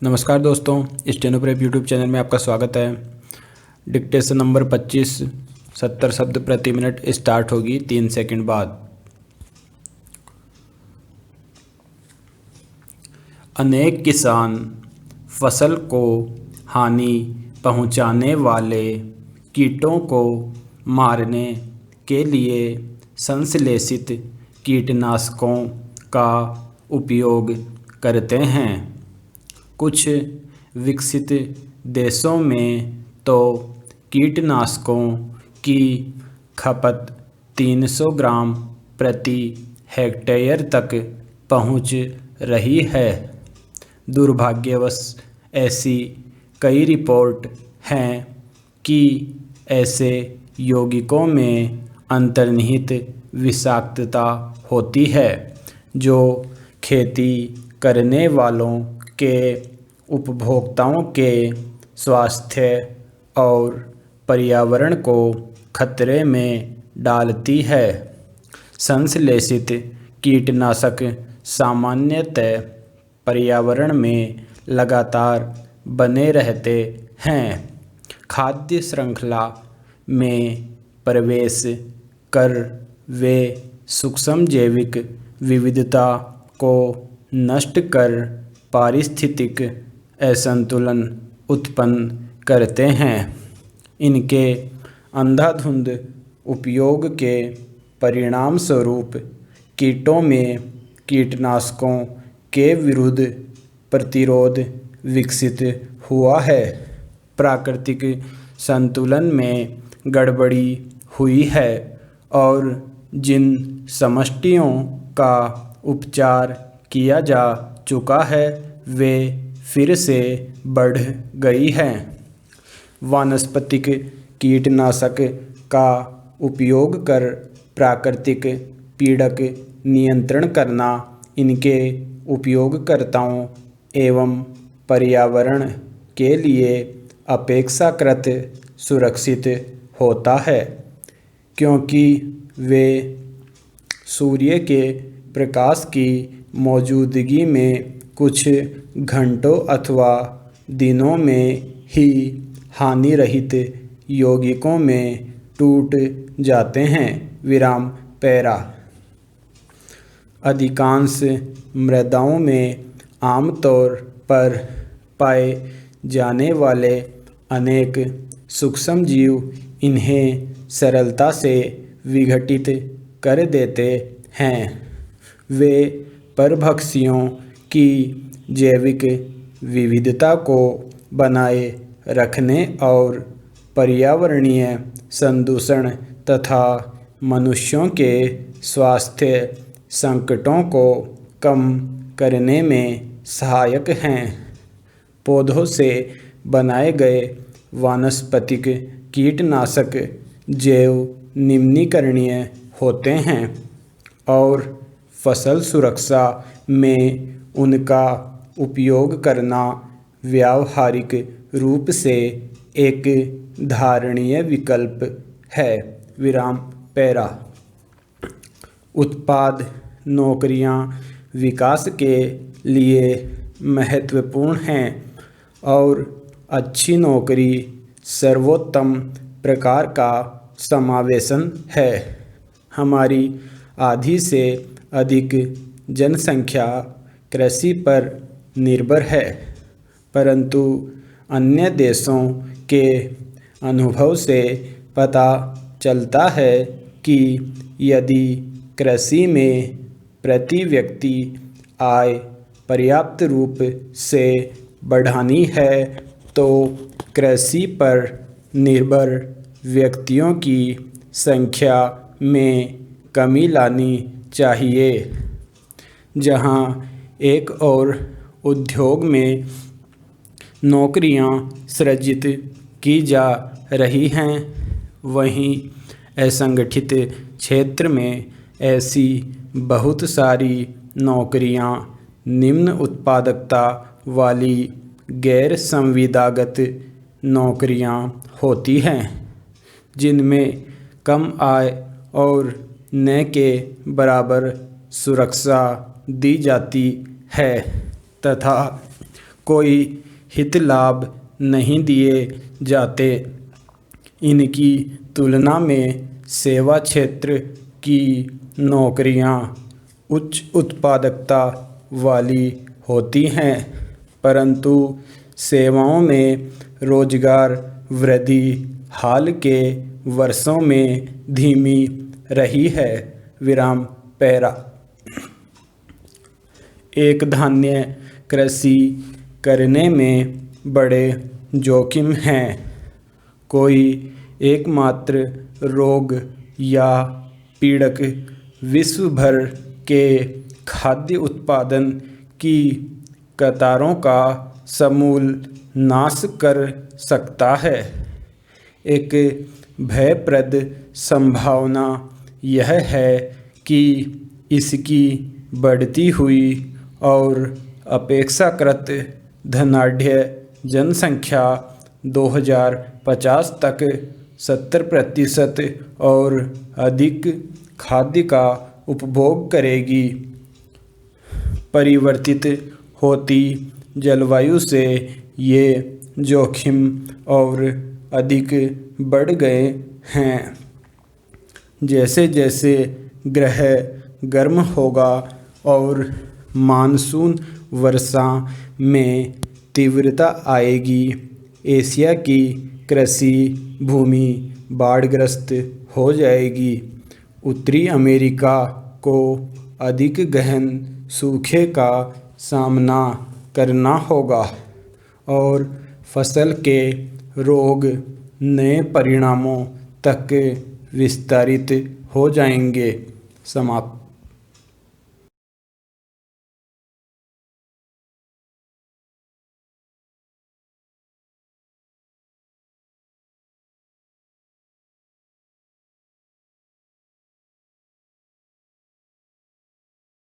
नमस्कार दोस्तों, steno prep YouTube channel में आपका स्वागत है। डिक्टेशन नंबर 25 70 शब्द प्रति मिनट स्टार्ट होगी 3 सेकंड बाद। अनेक किसान फसल को हानि पहुंचाने वाले कीटों को मारने के लिए संश्लेषित कीटनाशकों का उपयोग करते हैं। कुछ विकसित देशों में तो कीटनाशकों की खपत 300 ग्राम प्रति हेक्टेयर तक पहुंच रही है। दुर्भाग्यवश ऐसी कई रिपोर्ट हैं कि ऐसे यौगिकों में अंतर्निहित विषाक्तता होती है, जो खेती करने वालों के उपभोक्ताओं के स्वास्थ्य और पर्यावरण को खतरे में डालती है। संश्लेषित कीटनाशक सामान्यतः पर्यावरण में लगातार बने रहते हैं, खाद्य श्रृंखला में प्रवेश कर वे सूक्ष्म जैविक विविधता को नष्ट कर पारिस्थितिक असंतुलन उत्पन्न करते हैं। इनके अंधाधुंध उपयोग के परिणामस्वरूप कीटों में कीटनाशकों के विरुद्ध प्रतिरोध विकसित हुआ है। प्राकृतिक संतुलन में गड़बड़ी हुई है और जिन समष्टियों का उपचार किया जा चुका है वे फिर से बढ़ गई हैं। वानस्पतिक कीटनाशक का उपयोग कर प्राकृतिक पीड़क नियंत्रण करना इनके उपयोगकर्ताओं एवं पर्यावरण के लिए अपेक्षाकृत सुरक्षित होता है, क्योंकि वे सूर्य के प्रकाश की मौजूदगी में कुछ घंटों अथवा दिनों में ही हानिरहित यौगिकों में टूट जाते हैं। विराम पैरा। अधिकांश मृदाओं में आमतौर पर पाए जाने वाले अनेक सूक्ष्म जीव इन्हें सरलता से विघटित कर देते हैं। वे परभक्षियों की जैविक विविधता को बनाए रखने और पर्यावरणीय संदूषण तथा मनुष्यों के स्वास्थ्य संकटों को कम करने में सहायक हैं। पौधों से बनाए गए वानस्पतिक कीटनाशक जैव निम्नीकरणीय होते हैं और फसल सुरक्षा में उनका उपयोग करना व्यावहारिक रूप से एक धारणीय विकल्प है। विराम पैरा। उत्पाद नौकरियां विकास के लिए महत्वपूर्ण हैं और अच्छी नौकरी सर्वोत्तम प्रकार का समावेशन है। हमारी आधी से अधिक जनसंख्या कृषि पर निर्भर है, परंतु अन्य देशों के अनुभव से पता चलता है कि यदि कृषि में प्रति व्यक्ति आय पर्याप्त रूप से बढ़ानी है तो कृषि पर निर्भर व्यक्तियों की संख्या में कमी लानी चाहिए। जहां एक और उद्योग में नौकरियां सृजित की जा रही हैं, वहीं असंगठित क्षेत्र में ऐसी बहुत सारी नौकरियां निम्न उत्पादकता वाली गैर संविदागत नौकरियां होती हैं, जिनमें कम आय और न के बराबर सुरक्षा दी जाती है तथा कोई हित लाभ नहीं दिए जाते। इनकी तुलना में सेवा क्षेत्र की नौकरियां उच्च उत्पादकता वाली होती हैं, परंतु सेवाओं में रोजगार वृद्धि हाल के वर्षों में धीमी रही है। विराम पैरा। एक धान्य कृषि करने में बड़े जोखिम हैं। कोई एकमात्र रोग या पीड़क विश्व भर के खाद्य उत्पादन की कतारों का समूल नाश कर सकता है। एक भयप्रद संभावना यह है कि इसकी बढ़ती हुई और अपेक्षाकृत धनाढ्य जनसंख्या 2050 तक 70% और अधिक खाद्य का उपभोग करेगी। परिवर्तित होती जलवायु से ये जोखिम और अधिक बढ़ गए हैं। जैसे जैसे ग्रह गर्म होगा और मानसून वर्षा में तीव्रता आएगी, एशिया की कृषि भूमि बाढ़ग्रस्त हो जाएगी। उत्तरी अमेरिका को अधिक गहन सूखे का सामना करना होगा और फसल के रोग नए परिणामों तक विस्तारित हो जाएंगे। समाप्त।